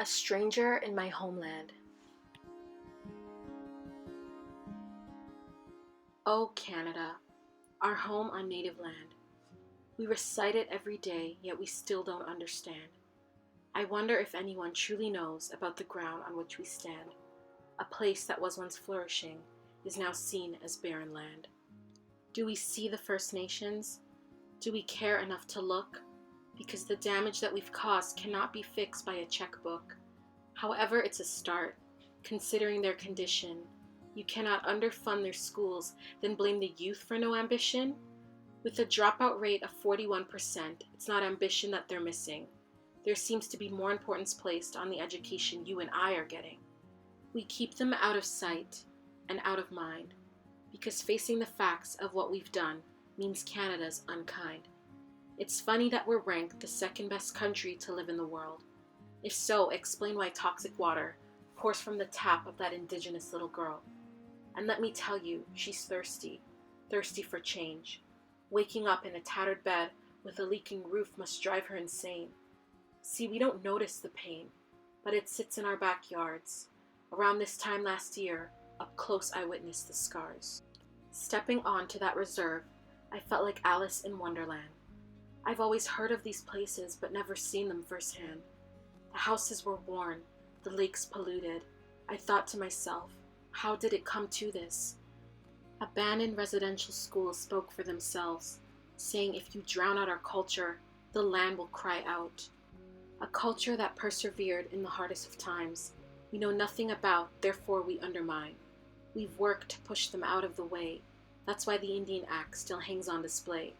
A stranger in my homeland. Oh, Canada, our home on native land. We recite it every day, yet we still don't understand. I wonder if anyone truly knows about the ground on which we stand. A place that was once flourishing is now seen as barren land. Do we see the First Nations? Do we care enough to look? Because the damage that we've caused cannot be fixed by a checkbook. However, it's a start, considering their condition. You cannot underfund their schools, then blame the youth for no ambition? With a dropout rate of 41%, it's not ambition that they're missing. There seems to be more importance placed on the education you and I are getting. We keep them out of sight and out of mind, because facing the facts of what we've done means Canada's unkind. It's funny that we're ranked the second best country to live in the world. If so, explain why toxic water pours from the tap of that Indigenous little girl. And let me tell you, she's thirsty for change. Waking up in a tattered bed with a leaking roof must drive her insane. See, we don't notice the pain, but it sits in our backyards. Around this time last year, up close I witnessed the scars. Stepping onto that reserve, I felt like Alice in Wonderland. I've always heard of these places, but never seen them firsthand. The houses were worn, the lakes polluted. I thought to myself, how did it come to this? Abandoned residential schools spoke for themselves, saying if you drown out our culture, the land will cry out. A culture that persevered in the hardest of times, we know nothing about, therefore we undermine. We've worked to push them out of the way. That's why the Indian Act still hangs on display.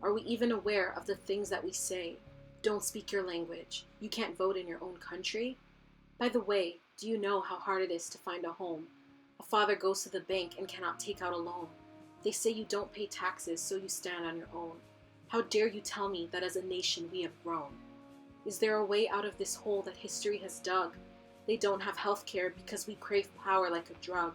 Are we even aware of the things that we say? Don't speak your language. You can't vote in your own country? By the way, do you know how hard it is to find a home? A father goes to the bank and cannot take out a loan. They say you don't pay taxes, so you stand on your own. How dare you tell me that as a nation we have grown? Is there a way out of this hole that history has dug? They don't have health care because we crave power like a drug.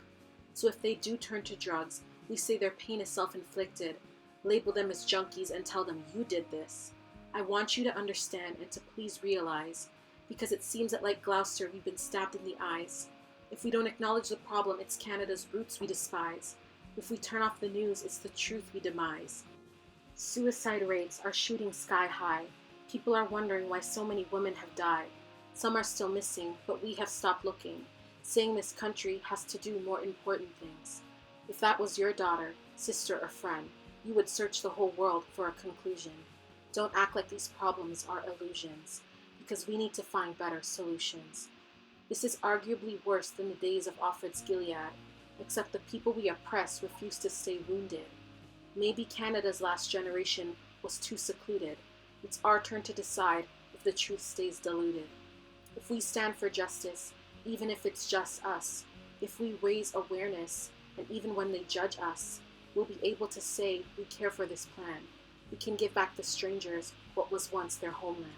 So if they do turn to drugs, we say their pain is self-inflicted. Label them as junkies and tell them you did this. I want you to understand and to please realize, because it seems that like Gloucester we've been stabbed in the eyes. If we don't acknowledge the problem, it's Canada's roots we despise. If we turn off the news, it's the truth we demise. Suicide rates are shooting sky high. People are wondering why so many women have died. Some are still missing, but we have stopped looking, saying this country has to do more important things. If that was your daughter, sister, or friend, you would search the whole world for a conclusion. Don't act like these problems are illusions, because we need to find better solutions. This is arguably worse than the days of Offred's Gilead, except the people we oppress refuse to stay wounded. Maybe Canada's last generation was too secluded. It's our turn to decide if the truth stays diluted. If we stand for justice, even if it's just us, if we raise awareness, and even when they judge us, we'll be able to say we care for this plan. We can give back the strangers what was once their homeland.